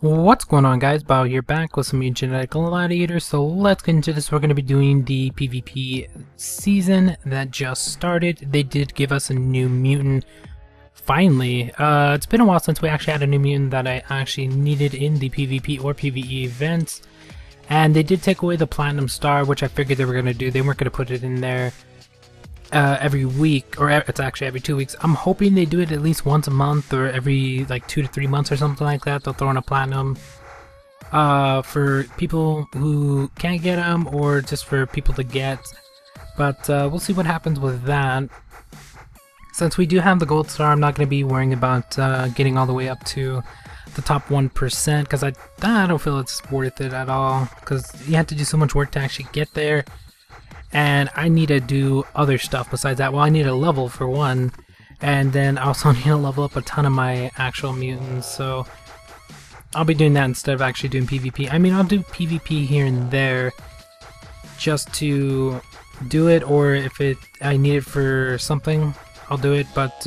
What's going on, guys? Bao here, back with some new genetic gladiators. So let's get into this. We're going to be doing the PvP season that just started. They did give us a new mutant finally. It's been a while since we actually had a new mutant that I actually needed in the PvP or PvE events, and they did take away the platinum star, which I figured they were going to do. They weren't going to put it in there every week, or it's actually every 2 weeks. I'm hoping they do it at least once a month, or every like 2 to 3 months or something like that. They'll throw in a platinum for people who can't get them, or just for people to get. But we'll see what happens with that. Since we do have the gold star, I'm not going to be worrying about getting all the way up to the top 1%, because I don't feel it's worth it at all, because you have to do so much work to actually get there. And I need to do other stuff besides that. Well, I need a level for one, and then I also need to level up a ton of my actual mutants, so I'll be doing that instead of actually doing PvP. I mean, I'll do PvP here and there just to do it, or if I need it for something, I'll do it, but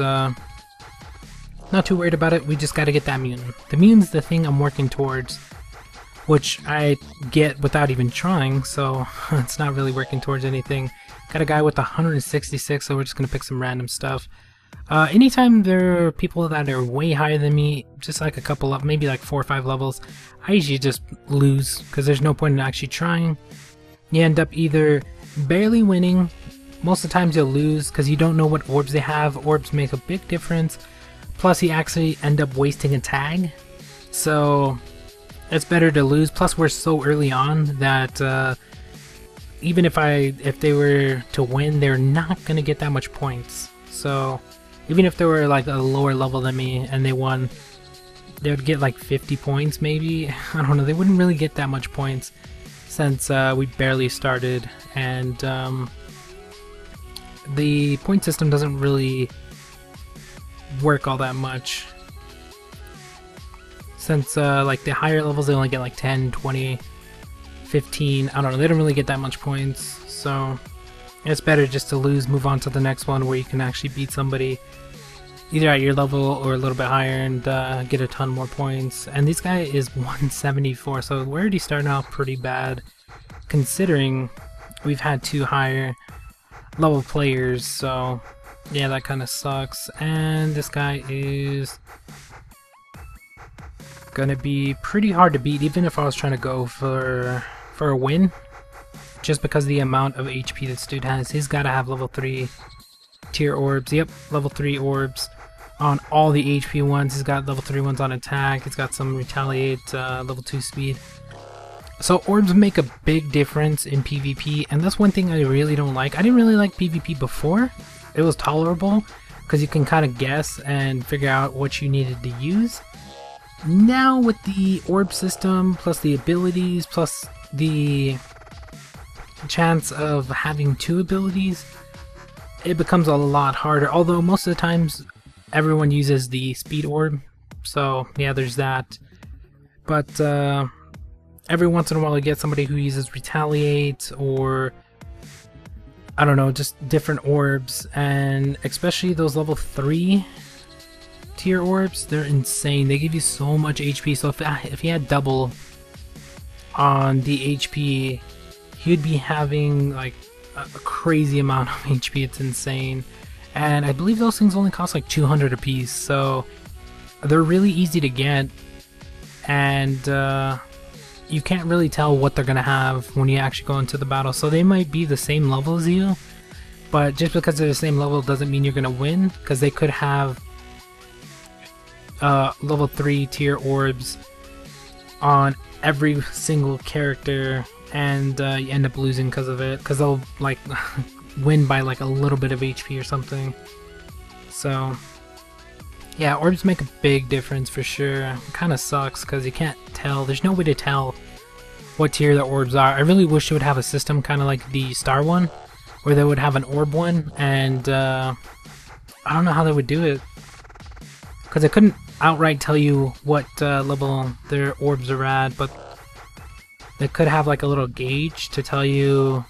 not too worried about it. We just gotta get that mutant. The mutant's the thing I'm working towards, which I get without even trying, so it's not really working towards anything. Got a guy with 166, so we're just going to pick some random stuff. Anytime there are people that are way higher than me, just like a couple of, maybe like 4 or 5 levels, I usually just lose, because there's no point in actually trying. You end up either barely winning, most of the times you'll lose, because you don't know what orbs they have. Orbs make a big difference, plus you actually end up wasting a tag, so it's better to lose. Plus we're so early on that even if they were to win, they're not gonna get that much points. So even if they were like a lower level than me and they won, they would get like 50 points maybe. I don't know, they wouldn't really get that much points since we barely started, and the point system doesn't really work all that much. Since like the higher levels, they only get like 10, 20, 15, I don't know, they don't really get that much points, so it's better just to lose, move on to the next one where you can actually beat somebody either at your level or a little bit higher and get a ton more points. And this guy is 174, so we're already starting out pretty bad considering we've had 2 higher level players, so yeah, that kind of sucks. And this guy is gonna be pretty hard to beat, even if I was trying to go for a win, just because of the amount of HP this dude has. He's gotta have level 3 tier orbs. Yep, level 3 orbs on all the HP ones. He's got level 3 ones on attack. He's got some retaliate, level 2 speed. So orbs make a big difference in PvP, and that's one thing I really don't like. I didn't really like PvP before. It was tolerable because you can kind of guess and figure out what you needed to use. Now with the orb system, plus the abilities, plus the chance of having 2 abilities, it becomes a lot harder. Although most of the times everyone uses the speed orb, so yeah, there's that. But every once in a while you get somebody who uses retaliate, or I don't know, just different orbs, and especially those level 3 tier orbs, they're insane. They give you so much HP, so if he had double on the HP, he'd be having like a crazy amount of HP. It's insane. And I believe those things only cost like 200 a piece, so they're really easy to get, and you can't really tell what they're gonna have when you actually go into the battle. So they might be the same level as you, but just because they're the same level doesn't mean you're gonna win, because they could have level 3 tier orbs on every single character, and you end up losing because of it, because they'll like win by like a little bit of HP or something. So yeah, orbs make a big difference for sure. It kind of sucks because you can't tell, there's no way to tell what tier the orbs are. I really wish it would have a system kind of like the star one, where they would have an orb one, and I don't know how they would do it, because I couldn't outright tell you what level their orbs are at, but they could have like a little gauge to tell you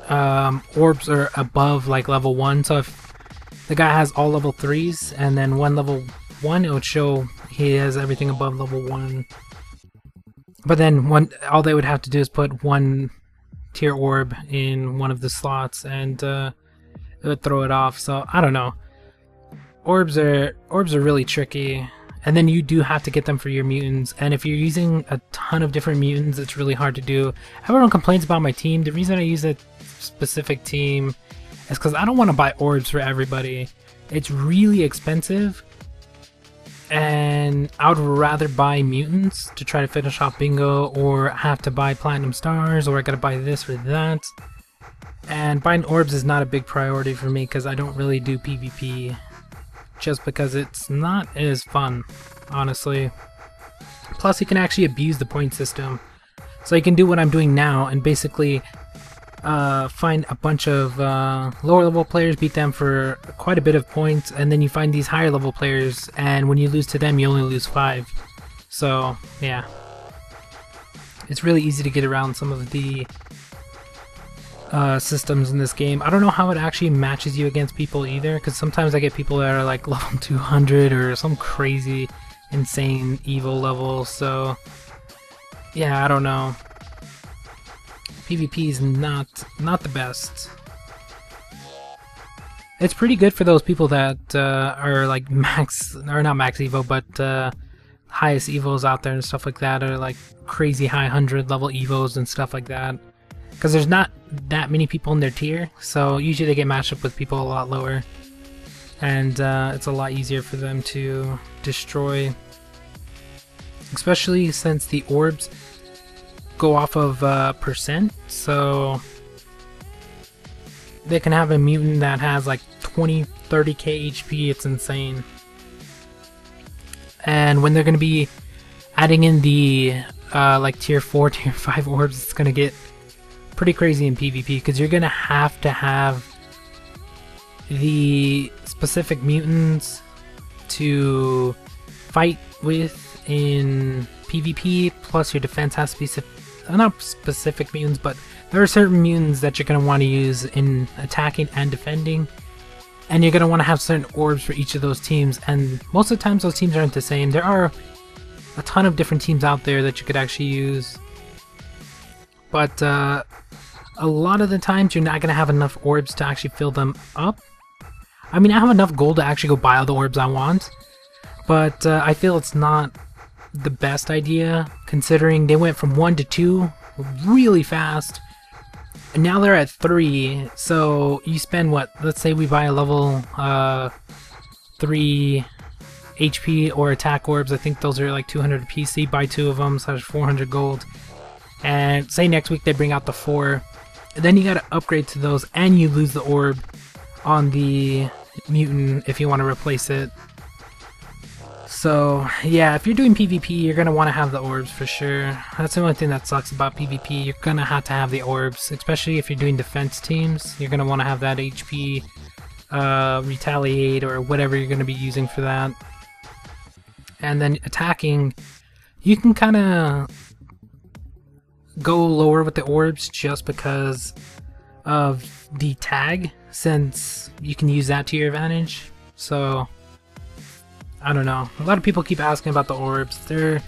orbs are above like level 1. So if the guy has all level 3s and then one level 1, it would show he has everything above level 1. But then all they would have to do is put 1 tier orb in one of the slots, and it would throw it off. So I don't know. Orbs are really tricky, and then you do have to get them for your mutants. And if you're using a ton of different mutants, it's really hard to do. Everyone complains about my team. The reason I use a specific team is because I don't want to buy orbs for everybody. It's really expensive, and I would rather buy mutants to try to finish off bingo, or have to buy platinum stars, or I gotta buy this or that. And buying orbs is not a big priority for me because I don't really do PvP, just because it's not as fun, honestly. Plus you can actually abuse the point system, so you can do what I'm doing now and basically find a bunch of lower level players, beat them for quite a bit of points, and then you find these higher level players, and when you lose to them you only lose 5. So yeah, it's really easy to get around some of the systems in this game. I don't know how it actually matches you against people either, because sometimes I get people that are like level 200 or some crazy insane evil level, so yeah, I don't know. PvP is not the best. It's pretty good for those people that are like max, or not max evo, but highest evos out there and stuff like that, or like crazy high 100 level evos and stuff like that. Because there's not that many people in their tier, so usually they get matched up with people a lot lower, and it's a lot easier for them to destroy. Especially since the orbs go off of percent, so they can have a mutant that has like 20-30k HP. It's insane. And when they're going to be adding in the like tier 4, tier 5 orbs, it's going to get pretty crazy in PvP, because you're going to have the specific mutants to fight with in PvP, plus your defense has to be not specific mutants, but there are certain mutants that you're going to want to use in attacking and defending, and you're going to want to have certain orbs for each of those teams, and most of the times those teams aren't the same. There are a ton of different teams out there that you could actually use, but a lot of the times you're not going to have enough orbs to actually fill them up. I mean, I have enough gold to actually go buy all the orbs I want, but I feel it's not the best idea, considering they went from 1 to 2 really fast, and now they're at 3. So you spend what, let's say we buy a level 3 HP or attack orbs. I think those are like 200 a piece. So you buy 2 of them, so that's 400 gold. And say next week they bring out the 4, then you gotta upgrade to those, and you lose the orb on the mutant if you want to replace it. So yeah, if you're doing PvP, you're going to want to have the orbs for sure. That's the only thing that sucks about PvP. You're going to have the orbs, especially if you're doing defense teams. You're going to want to have that HP, retaliate, or whatever you're going to be using for that. And then attacking, you can kind of go lower with the orbs just because of the tag, since you can use that to your advantage. So I don't know. A lot of people keep asking about the orbs. They're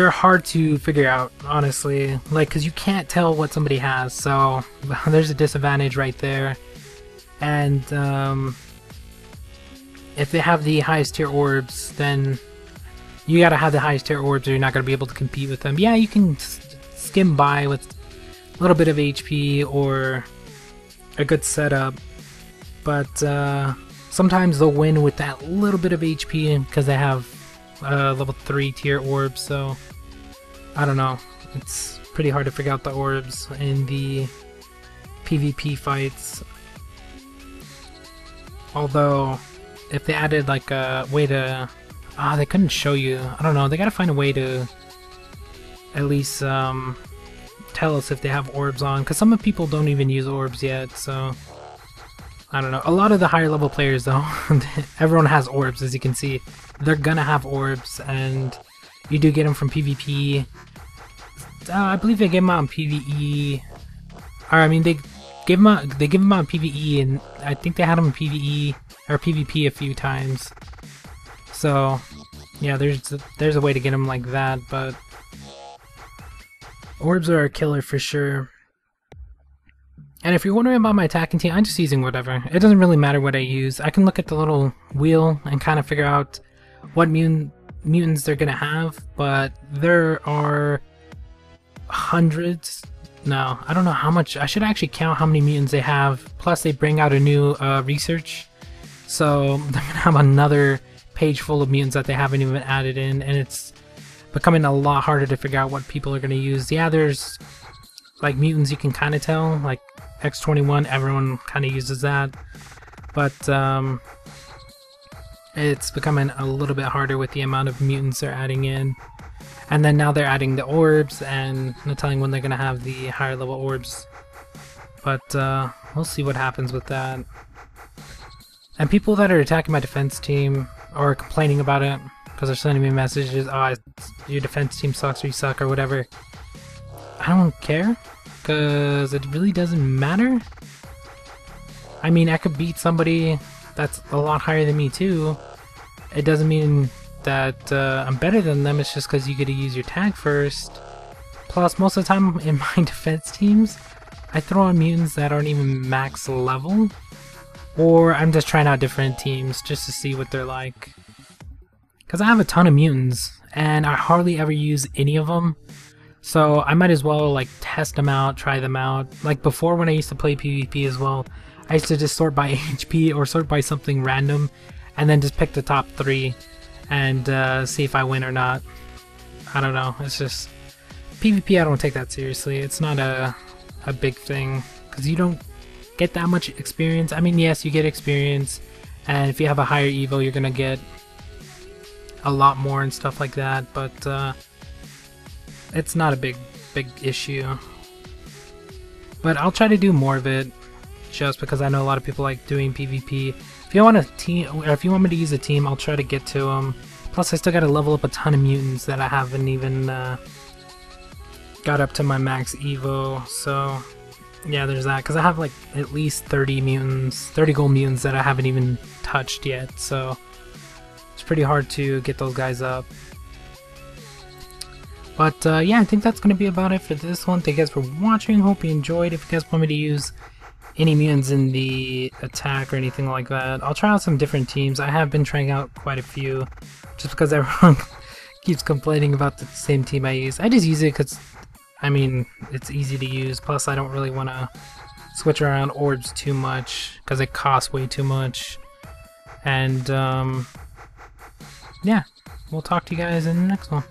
hard to figure out, honestly. Like, because you can't tell what somebody has, so there's a disadvantage right there. And if they have the highest tier orbs, then you gotta have the highest tier orbs or you're not gonna be able to compete with them. Yeah, you can skim by with a little bit of HP or a good setup, but sometimes they'll win with that little bit of HP because they have level 3 tier orbs. So I don't know, it's pretty hard to figure out the orbs in the PvP fights. Although if they added like a way to they couldn't show you, I don't know, they gotta find a way to at least tell us if they have orbs on, because some of people don't even use orbs yet. So I don't know. A lot of the higher level players though, everyone has orbs, as you can see. They're gonna have orbs, and you do get them from PvP. I believe they give them out in PvE. Or I mean, they give them out in PvE, and I think they had them in PvE or PvP a few times. So yeah, there's a way to get them like that, but orbs are a killer for sure. And if you're wondering about my attacking team, I'm just using whatever. It doesn't really matter what I use. I can look at the little wheel and kind of figure out what mutants they're gonna have, but there are hundreds. No, I don't know how much. I should actually count how many mutants they have. Plus they bring out a new research, so they're gonna have another page full of mutants that they haven't even added in, and it's becoming a lot harder to figure out what people are gonna use. Yeah, there's like mutants you can kind of tell, like X21, everyone kind of uses that, but it's becoming a little bit harder with the amount of mutants they're adding in. And then now they're adding the orbs, and no telling when they're gonna have the higher level orbs. But we'll see what happens with that. And people that are attacking my defense team or complaining about it because they're sending me messages, oh, your defense team sucks or you suck or whatever. I don't care, because it really doesn't matter. I mean, I could beat somebody that's a lot higher than me too. It doesn't mean that I'm better than them, it's just because you get to use your tag first. Plus, most of the time in my defense teams, I throw on mutants that aren't even max level, or I'm just trying out different teams just to see what they're like. Because I have a ton of mutants, and I hardly ever use any of them. So I might as well like test them out, try them out. Like before when I used to play PvP as well, I used to just sort by HP or sort by something random, and then just pick the top 3 and see if I win or not. I don't know, it's just PvP. I don't take that seriously. It's not a big thing because you don't get that much experience. I mean, yes, you get experience, and if you have a higher evo, you're gonna get a lot more and stuff like that, but it's not a big issue. But I'll try to do more of it, just because I know a lot of people like doing PvP. If you want a team, or if you want me to use a team, I'll try to get to them. Plus, I still gotta level up a ton of mutants that I haven't even got up to my max evo. So yeah, there's that. Because I have like at least 30 mutants, 30 gold mutants that I haven't even touched yet. So it's pretty hard to get those guys up. But yeah, I think that's going to be about it for this one. Thank you guys for watching. Hope you enjoyed. If you guys want me to use any mutants in the attack or anything like that, I'll try out some different teams. I have been trying out quite a few, just because everyone keeps complaining about the same team I use. I just use it because, I mean, it's easy to use. Plus, I don't really want to switch around orbs too much because it costs way too much. And yeah, we'll talk to you guys in the next one.